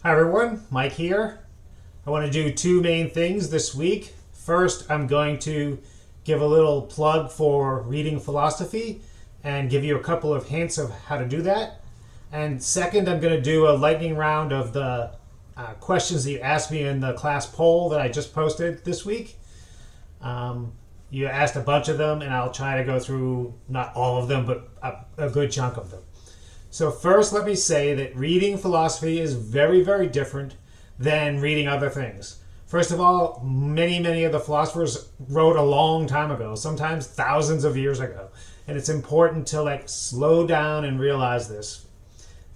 Hi everyone, Mike here. I want to do two main things this week. First, I'm going to give a little plug for reading philosophy and give you a couple of hints of how to do that. And second, I'm going to do a lightning round of the questions that you asked me in the class poll that I just posted this week. You asked a bunch of them, and I'll try to go through not all of them, but a good chunk of them. So first, let me say that reading philosophy is very, very different than reading other things. First of all, many of the philosophers wrote a long time ago, sometimes thousands of years ago. And it's important to slow down and realize this.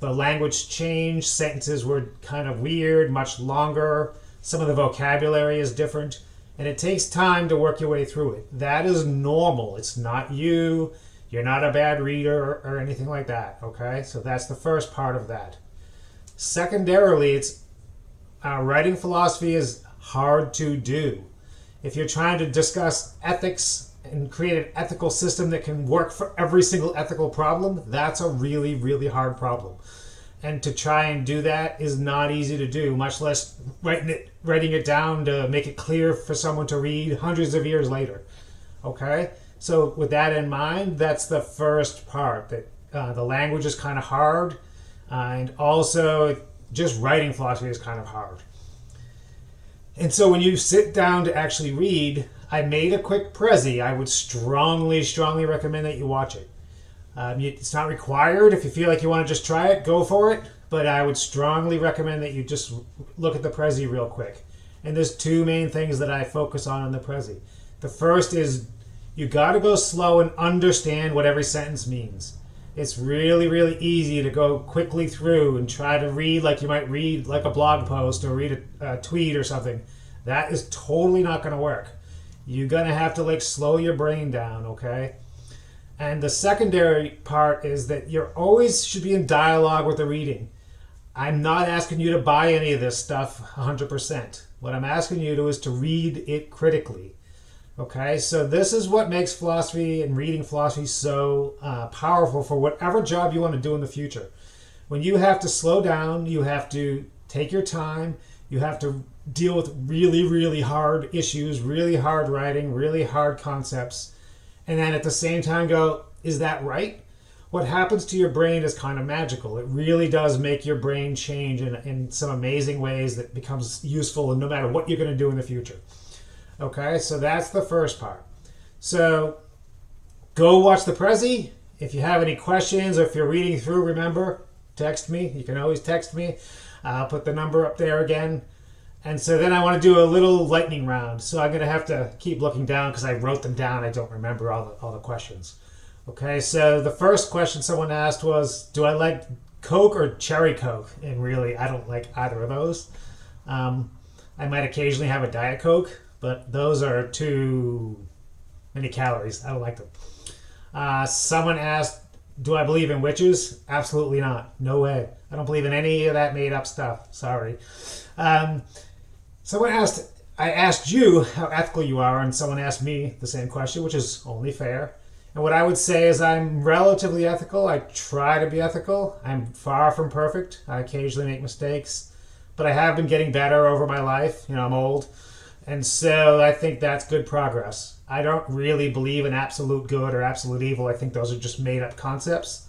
The language changed, sentences were kind of weird, much longer. Some of the vocabulary is different. And it takes time to work your way through it. That is normal. It's not you. You're not a bad reader or anything like that, okay? So that's the first part of that. Secondarily, it's writing philosophy is hard to do. If you're trying to discuss ethics and create an ethical system that can work for every single ethical problem, that's a really, really hard problem. And to try and do that is not easy to do, much less writing it down to make it clear for someone to read hundreds of years later, okay? So with that in mind, that's the first part, that the language is kind of hard, and also just writing philosophy is kind of hard. And so when you sit down to actually read, I made a quick Prezi. I would strongly recommend that you watch it. It's not required. If you feel like you want to just try it, go for it. But I would strongly recommend that you just look at the Prezi real quick. And there's two main things that I focus on in the Prezi. The first is you got to go slow and understand what every sentence means. It's really easy to go quickly through and try to read like you might read like a blog post or read a tweet or something. That is totally not going to work. You're going to have to slow your brain down, okay? And the secondary part is that you always should be in dialogue with the reading. I'm not asking you to buy any of this stuff 100%. What I'm asking you to is to read it critically. Okay, so this is what makes philosophy and reading philosophy so powerful for whatever job you want to do in the future. When you have to slow down, you have to take your time, you have to deal with really hard issues, really hard writing, really hard concepts, and then at the same time go, is that right? What happens to your brain is kind of magical. It really does make your brain change in some amazing ways that becomes useful no matter what you're going to do in the future. Okay, so that's the first part. So go watch the Prezi. If you have any questions or if you're reading through, remember, text me. You can always text me. I'll put the number up there again. And so then I want to do a little lightning round. So I'm going to have to keep looking down because I wrote them down. I don't remember all the questions. Okay, so the first question someone asked was, do I like Coke or Cherry Coke? And really, I don't like either of those. I might occasionally have a Diet Coke, but those are too many calories. I don't like them. Someone asked, do I believe in witches? Absolutely not. No way. I don't believe in any of that made up stuff. Sorry. Someone asked, I asked you how ethical you are, and someone asked me the same question, which is only fair. And what I would say is I'm relatively ethical. I try to be ethical. I'm far from perfect. I occasionally make mistakes, but I have been getting better over my life. I'm old. And so I think that's good progress. I don't really believe in absolute good or absolute evil. I think those are just made up concepts.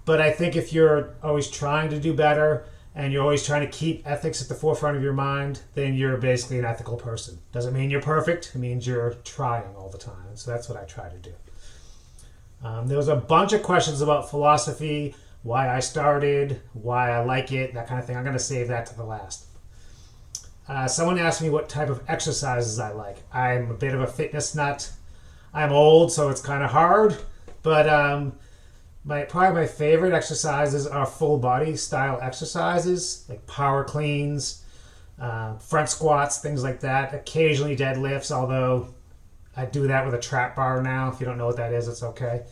But I think if you're always trying to do better and you're always trying to keep ethics at the forefront of your mind, then you're basically an ethical person. Doesn't mean you're perfect. It means you're trying all the time. So that's what I try to do. There was a bunch of questions about philosophy, why I started, why I like it, that kind of thing. I'm going to save that to the last. Someone asked me what type of exercises I like. I'm a bit of a fitness nut. I'm old, so it's kind of hard. But probably my favorite exercises are full body style exercises, like power cleans, front squats, things like that. Occasionally deadlifts, although I do that with a trap bar now. If you don't know what that is, it's okay.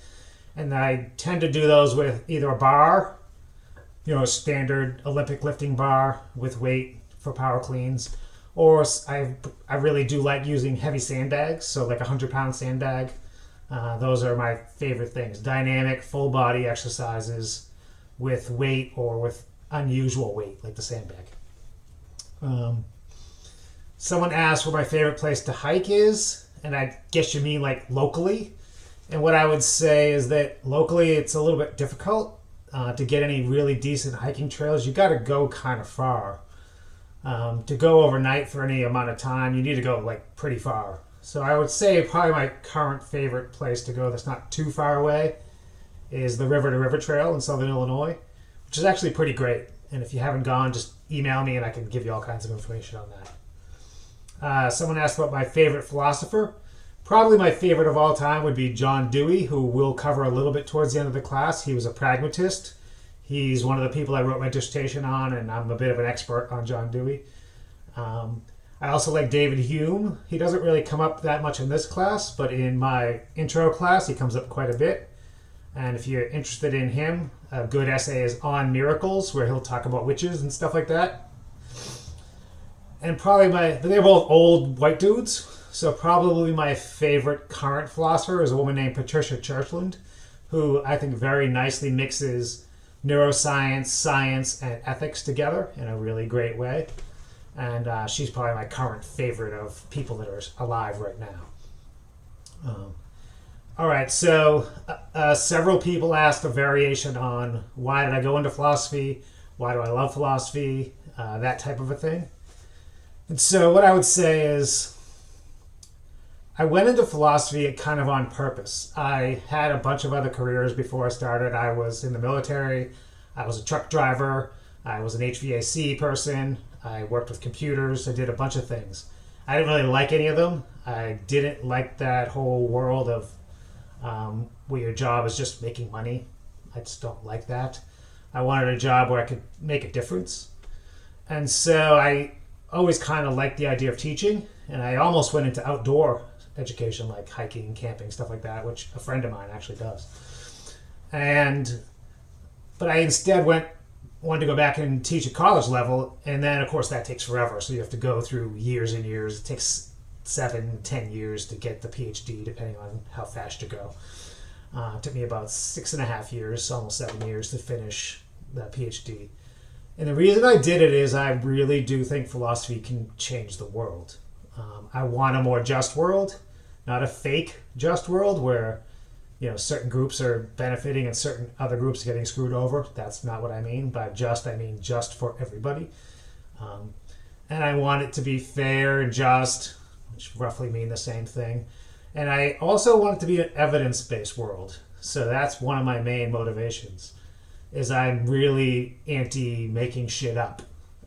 And I tend to do those with either a bar, a standard Olympic lifting bar with weight for power cleans, or I really do like using heavy sandbags, so like a 100-pound sandbag. Those are my favorite things. Dynamic, full body exercises with weight or with unusual weight, like the sandbag. Someone asked where my favorite place to hike is, and I guess you mean like locally. And what I would say is that locally it's a little bit difficult to get any really decent hiking trails. You got to go kind of far. To go overnight for any amount of time, you need to go like pretty far. So I would say probably my current favorite place to go that's not too far away is the River to River Trail in Southern Illinois, which is actually pretty great. And if you haven't gone, just email me and I can give you all kinds of information on that. Someone asked about my favorite philosopher. Probably my favorite of all time would be John Dewey, who we'll cover a little bit towards the end of the class. He was a pragmatist. He's one of the people I wrote my dissertation on, and I'm a bit of an expert on John Dewey. I also like David Hume. He doesn't really come up that much in this class, but in my intro class, he comes up quite a bit. And if you're interested in him, a good essay is On Miracles, where he'll talk about witches and stuff like that. And probably they're both old white dudes, so probably my favorite current philosopher is a woman named Patricia Churchland, who I think very nicely mixes neuroscience, science, and ethics together in a really great way. And she's probably my current favorite of people that are alive right now. All right, so several people asked a variation on why did I go into philosophy, why do I love philosophy, that type of a thing. And so what I would say is I went into philosophy kind of on purpose. I had a bunch of other careers before I started. I was in the military, I was a truck driver, I was an HVAC person, I worked with computers, I did a bunch of things. I didn't really like any of them. I didn't like that whole world of where your job is just making money. I just don't like that. I wanted a job where I could make a difference. And so I always kind of liked the idea of teaching, and I almost went into outdoor education like hiking, camping, stuff like that, which a friend of mine actually does. But I instead wanted to go back and teach at college level, and then of course that takes forever, so you have to go through years and years. It takes 7-10 years to get the PhD, depending on how fast you go. It took me about 6.5 years, almost 7 years to finish the PhD. And the reason I did it is I really do think philosophy can change the world. I want a more just world, not a fake just world where certain groups are benefiting and certain other groups are getting screwed over. That's not what I mean. By just, I mean just for everybody. And I want it to be fair and just, which roughly mean the same thing. And I also want it to be an evidence-based world. So that's one of my main motivations, is I'm really anti making shit up.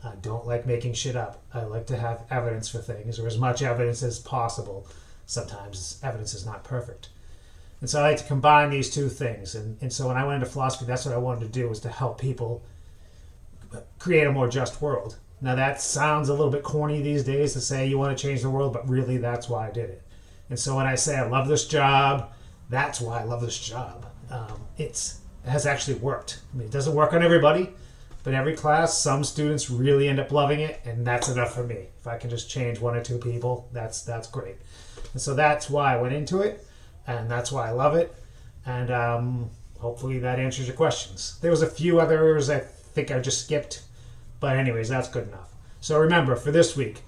I don't like making shit up. I like to have evidence for things, or as much evidence as possible. Sometimes evidence is not perfect. And so I like to combine these two things. And so when I went into philosophy, that's what I wanted to do, was to help people create a more just world. Now that sounds a little bit corny these days to say you want to change the world, but really that's why I did it. And so when I say I love this job, that's why I love this job. It has actually worked. I mean, it doesn't work on everybody, but every class, some students really end up loving it, and that's enough for me. If I can just change 1 or 2 people, that's great. And so that's why I went into it, and that's why I love it. And hopefully that answers your questions. There was a few others I think I just skipped, but anyways, that's good enough. So remember, for this week,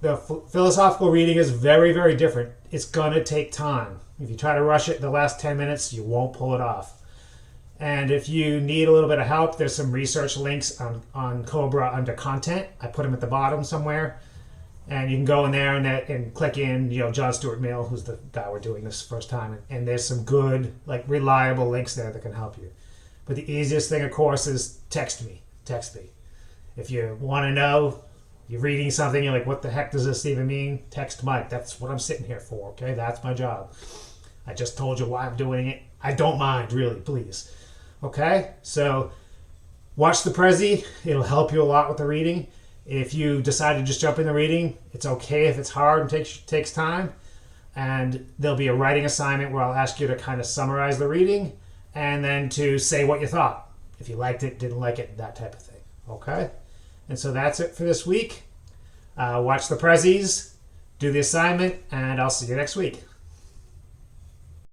the philosophical reading is very, very different. It's going to take time. If you try to rush it the last 10 minutes, you won't pull it off. And if you need a little bit of help, there's some research links on Cobra under content. I put them at the bottom somewhere. And you can go in there and click in, John Stuart Mill, who's the guy we're doing this first time. And there's some good, reliable links there that can help you. But the easiest thing, of course, is text me. Text me. If you want to know, you're reading something, you're like, what the heck does this even mean? Text Mike. That's what I'm sitting here for, okay? That's my job. I just told you why I'm doing it. I don't mind, really, please. Okay? So watch the Prezi. It'll help you a lot with the reading. If you decide to just jump in the reading, it's okay if it's hard and takes time. And there'll be a writing assignment where I'll ask you to kind of summarize the reading and then to say what you thought. If you liked it, didn't like it, that type of thing. Okay? And so that's it for this week. Watch the Prezis, do the assignment, and I'll see you next week.